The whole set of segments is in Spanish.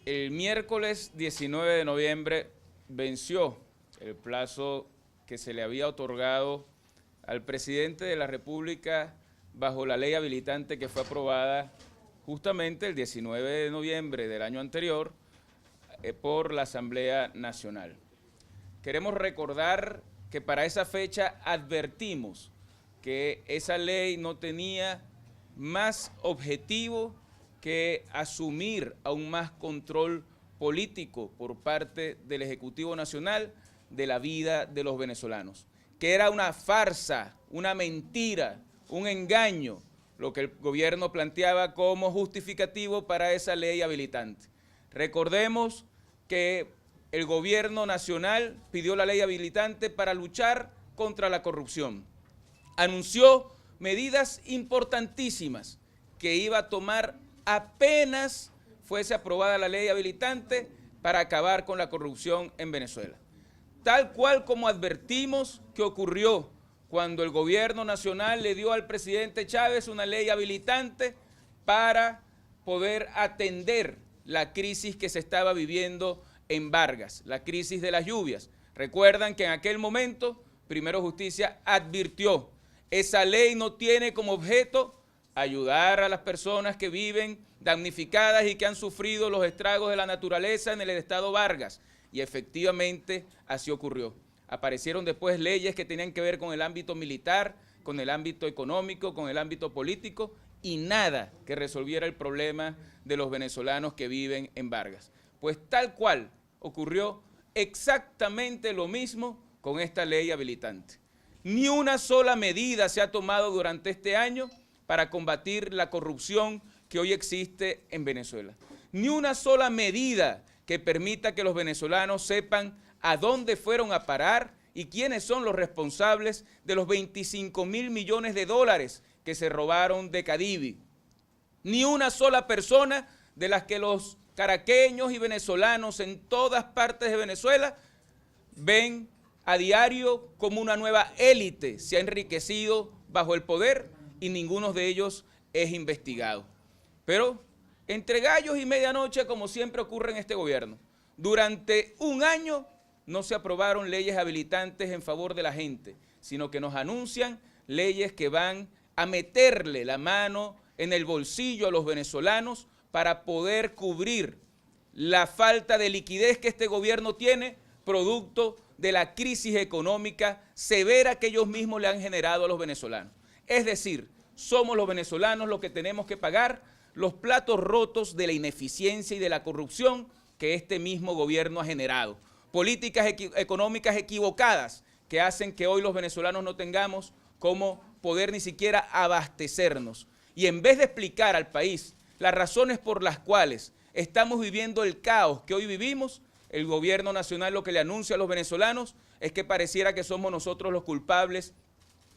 El miércoles 19 de noviembre venció el plazo que se le había otorgado al presidente de la República bajo la ley habilitante que fue aprobada justamente el 19 de noviembre del año anterior por la Asamblea Nacional. Queremos recordar que para esa fecha advertimos que esa ley no tenía más objetivo que asumir aún más control político por parte del Ejecutivo Nacional de la vida de los venezolanos, que era una farsa, una mentira, un engaño, lo que el gobierno planteaba como justificativo para esa ley habilitante. Recordemos que el gobierno nacional pidió la ley habilitante para luchar contra la corrupción. Anunció medidas importantísimas que iba a tomar apenas fuese aprobada la ley habilitante para acabar con la corrupción en Venezuela. Tal cual como advertimos que ocurrió cuando el gobierno nacional le dio al presidente Chávez una ley habilitante para poder atender la crisis que se estaba viviendo en Vargas, la crisis de las lluvias. Recuerdan que en aquel momento, Primero Justicia advirtió, esa ley no tiene como objeto ayudar a las personas que viven damnificadas y que han sufrido los estragos de la naturaleza en el estado Vargas. Y efectivamente así ocurrió. Aparecieron después leyes que tenían que ver con el ámbito militar, con el ámbito económico, con el ámbito político y nada que resolviera el problema de los venezolanos que viven en Vargas. Pues tal cual ocurrió exactamente lo mismo con esta ley habilitante. Ni una sola medida se ha tomado durante este año para combatir la corrupción que hoy existe en Venezuela. Ni una sola medida que permita que los venezolanos sepan a dónde fueron a parar y quiénes son los responsables de los 25.000 millones de dólares que se robaron de Cadivi. Ni una sola persona de las que los caraqueños y venezolanos en todas partes de Venezuela ven a diario como una nueva élite se ha enriquecido bajo el poder y ninguno de ellos es investigado. Pero entre gallos y medianoche, como siempre ocurre en este gobierno, durante un año no se aprobaron leyes habilitantes en favor de la gente, sino que nos anuncian leyes que van a meterle la mano en el bolsillo a los venezolanos para poder cubrir la falta de liquidez que este gobierno tiene, producto de la crisis económica severa que ellos mismos le han generado a los venezolanos. Es decir, somos los venezolanos los que tenemos que pagar los platos rotos de la ineficiencia y de la corrupción que este mismo gobierno ha generado. Políticas económicas equivocadas que hacen que hoy los venezolanos no tengamos cómo poder ni siquiera abastecernos. Y en vez de explicar al país las razones por las cuales estamos viviendo el caos que hoy vivimos, el gobierno nacional lo que le anuncia a los venezolanos es que pareciera que somos nosotros los culpables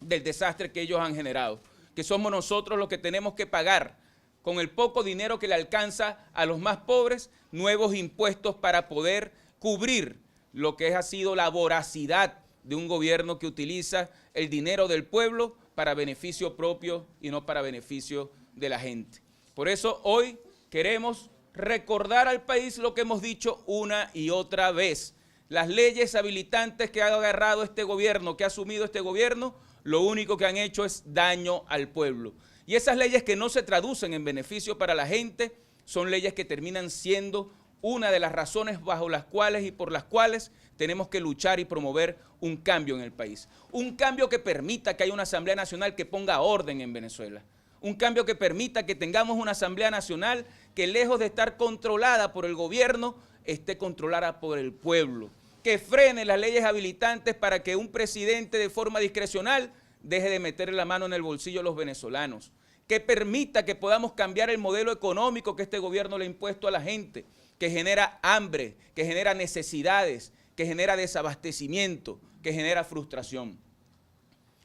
del desastre que ellos han generado, que somos nosotros los que tenemos que pagar con el poco dinero que le alcanza a los más pobres, nuevos impuestos para poder cubrir lo que ha sido la voracidad de un gobierno que utiliza el dinero del pueblo para beneficio propio y no para beneficio de la gente. Por eso hoy queremos recordar al país lo que hemos dicho una y otra vez. Las leyes habilitantes que ha agarrado este gobierno, que ha asumido este gobierno, lo único que han hecho es daño al pueblo. Y esas leyes que no se traducen en beneficio para la gente son leyes que terminan siendo una de las razones bajo las cuales y por las cuales tenemos que luchar y promover un cambio en el país. Un cambio que permita que haya una Asamblea Nacional que ponga orden en Venezuela. Un cambio que permita que tengamos una Asamblea Nacional que lejos de estar controlada por el gobierno, esté controlada por el pueblo. Que frene las leyes habilitantes para que un presidente de forma discrecional deje de meterle la mano en el bolsillo a los venezolanos. Que permita que podamos cambiar el modelo económico que este gobierno le ha impuesto a la gente, que genera hambre, que genera necesidades, que genera desabastecimiento, que genera frustración.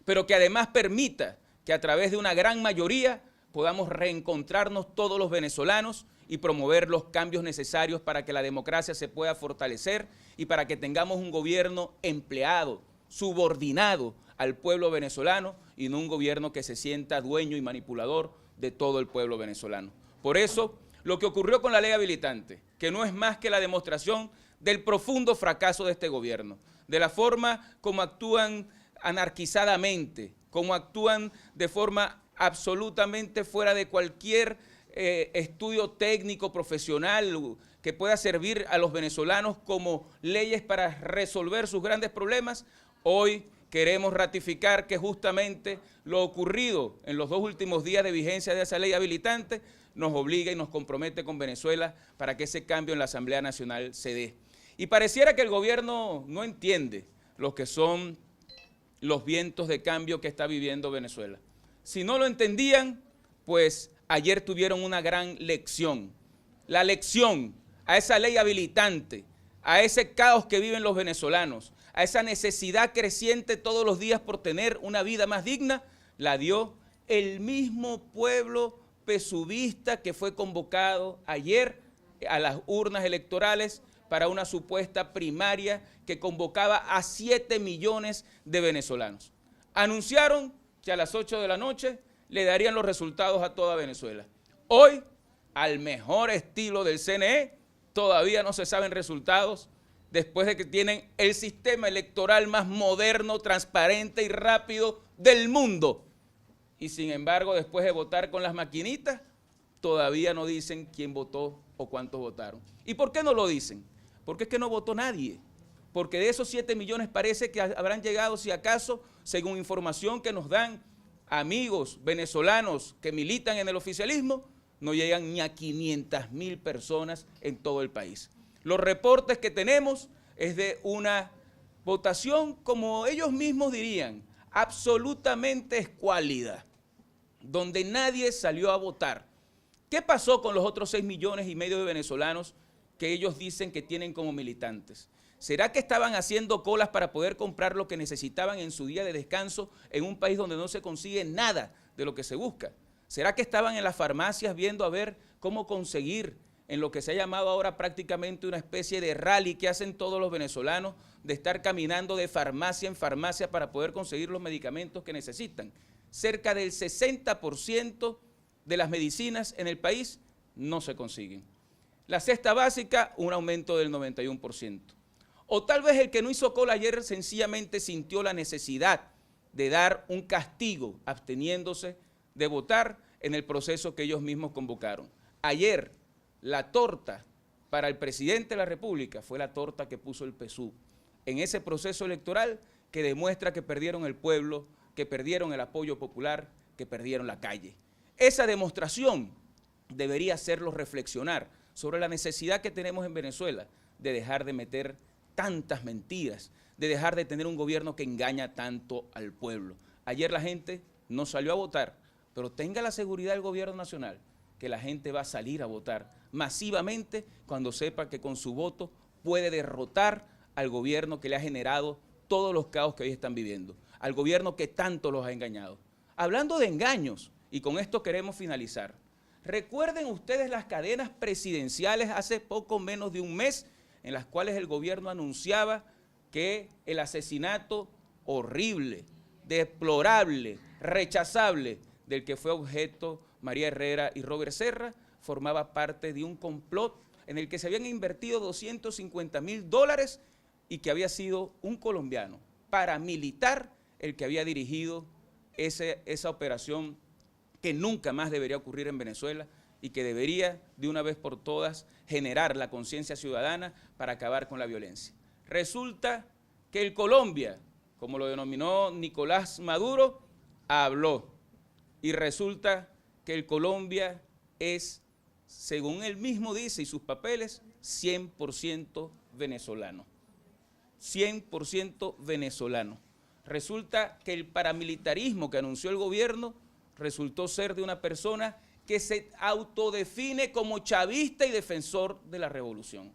Pero que además permita que a través de una gran mayoría podamos reencontrarnos todos los venezolanos y promover los cambios necesarios para que la democracia se pueda fortalecer y para que tengamos un gobierno empleado, subordinado al pueblo venezolano y no un gobierno que se sienta dueño y manipulador de todo el pueblo venezolano. Por eso, lo que ocurrió con la ley habilitante, que no es más que la demostración del profundo fracaso de este gobierno, de la forma como actúan anarquizadamente, como actúan de forma absolutamente fuera de cualquier estudio técnico, profesional, que pueda servir a los venezolanos como leyes para resolver sus grandes problemas. Hoy queremos ratificar que justamente lo ocurrido en los 2 últimos días de vigencia de esa ley habilitante nos obliga y nos compromete con Venezuela para que ese cambio en la Asamblea Nacional se dé. Y pareciera que el gobierno no entiende lo que son los vientos de cambio que está viviendo Venezuela. Si no lo entendían, pues ayer tuvieron una gran lección. La lección a esa ley habilitante, a ese caos que viven los venezolanos, a esa necesidad creciente todos los días por tener una vida más digna, la dio el mismo pueblo pesuvista que fue convocado ayer a las urnas electorales para una supuesta primaria que convocaba a 7 millones de venezolanos. Anunciaron que a las 8 de la noche le darían los resultados a toda Venezuela. Hoy, al mejor estilo del CNE, todavía no se saben resultados después de que tienen el sistema electoral más moderno, transparente y rápido del mundo. Y sin embargo, después de votar con las maquinitas, todavía no dicen quién votó o cuántos votaron. ¿Y por qué no lo dicen? Porque es que no votó nadie. Porque de esos 7 millones parece que habrán llegado, si acaso, según información que nos dan amigos venezolanos que militan en el oficialismo, no llegan ni a 500.000 personas en todo el país. Los reportes que tenemos es de una votación, como ellos mismos dirían, absolutamente escuálida, donde nadie salió a votar. ¿Qué pasó con los otros 6,5 millones de venezolanos que ellos dicen que tienen como militantes? ¿Será que estaban haciendo colas para poder comprar lo que necesitaban en su día de descanso en un país donde no se consigue nada de lo que se busca? ¿Será que estaban en las farmacias viendo a ver cómo conseguir en lo que se ha llamado ahora prácticamente una especie de rally que hacen todos los venezolanos, de estar caminando de farmacia en farmacia para poder conseguir los medicamentos que necesitan? Cerca del 60% de las medicinas en el país no se consiguen. La cesta básica, un aumento del 91%. O tal vez el que no hizo cola ayer sencillamente sintió la necesidad de dar un castigo absteniéndose de votar en el proceso que ellos mismos convocaron. Ayer, la torta para el presidente de la República fue la torta que puso el PSUV en ese proceso electoral que demuestra que perdieron el pueblo, que perdieron el apoyo popular, que perdieron la calle. Esa demostración debería hacerlos reflexionar sobre la necesidad que tenemos en Venezuela de dejar de meter tantas mentiras, de dejar de tener un gobierno que engaña tanto al pueblo. Ayer la gente no salió a votar, pero tenga la seguridad del gobierno nacional que la gente va a salir a votar masivamente cuando sepa que con su voto puede derrotar al gobierno que le ha generado todos los caos que hoy están viviendo, al gobierno que tanto los ha engañado. Hablando de engaños, y con esto queremos finalizar, recuerden ustedes las cadenas presidenciales hace poco menos de un mes en las cuales el gobierno anunciaba que el asesinato horrible, deplorable, rechazable del que fue objeto María Herrera y Robert Serra formaba parte de un complot en el que se habían invertido $250,000 y que había sido un colombiano paramilitar el que había dirigido esa operación que nunca más debería ocurrir en Venezuela y que debería de una vez por todas generar la conciencia ciudadana para acabar con la violencia. Resulta que el Colombia, como lo denominó Nicolás Maduro, habló y resulta que el Colombia es, según él mismo dice y sus papeles, 100% venezolano. 100% venezolano. Resulta que el paramilitarismo que anunció el gobierno resultó ser de una persona que se autodefine como chavista y defensor de la revolución.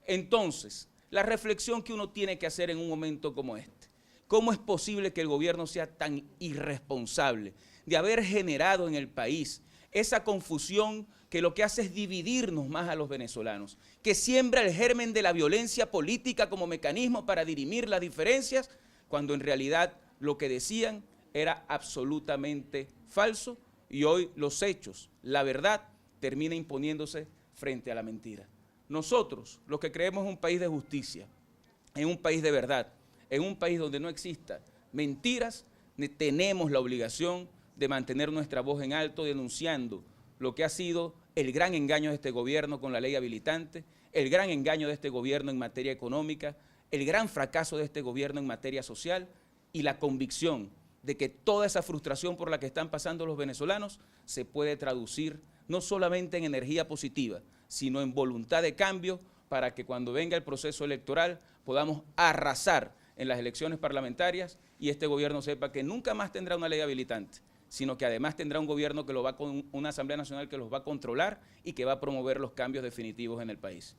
Entonces, la reflexión que uno tiene que hacer en un momento como este, ¿cómo es posible que el gobierno sea tan irresponsable de haber generado en el país esa confusión que lo que hace es dividirnos más a los venezolanos, que siembra el germen de la violencia política como mecanismo para dirimir las diferencias, cuando en realidad lo que decían era absolutamente falso? Y hoy los hechos, la verdad, termina imponiéndose frente a la mentira. Nosotros, los que creemos en un país de justicia, en un país de verdad, en un país donde no exista mentiras, tenemos la obligación de mantener nuestra voz en alto denunciando lo que ha sido el gran engaño de este gobierno con la ley habilitante, el gran engaño de este gobierno en materia económica, el gran fracaso de este gobierno en materia social y la convicción de que toda esa frustración por la que están pasando los venezolanos se puede traducir no solamente en energía positiva, sino en voluntad de cambio para que cuando venga el proceso electoral podamos arrasar en las elecciones parlamentarias y este gobierno sepa que nunca más tendrá una ley habilitante, sino que además tendrá un gobierno que lo va con una Asamblea Nacional que los va a controlar y que va a promover los cambios definitivos en el país.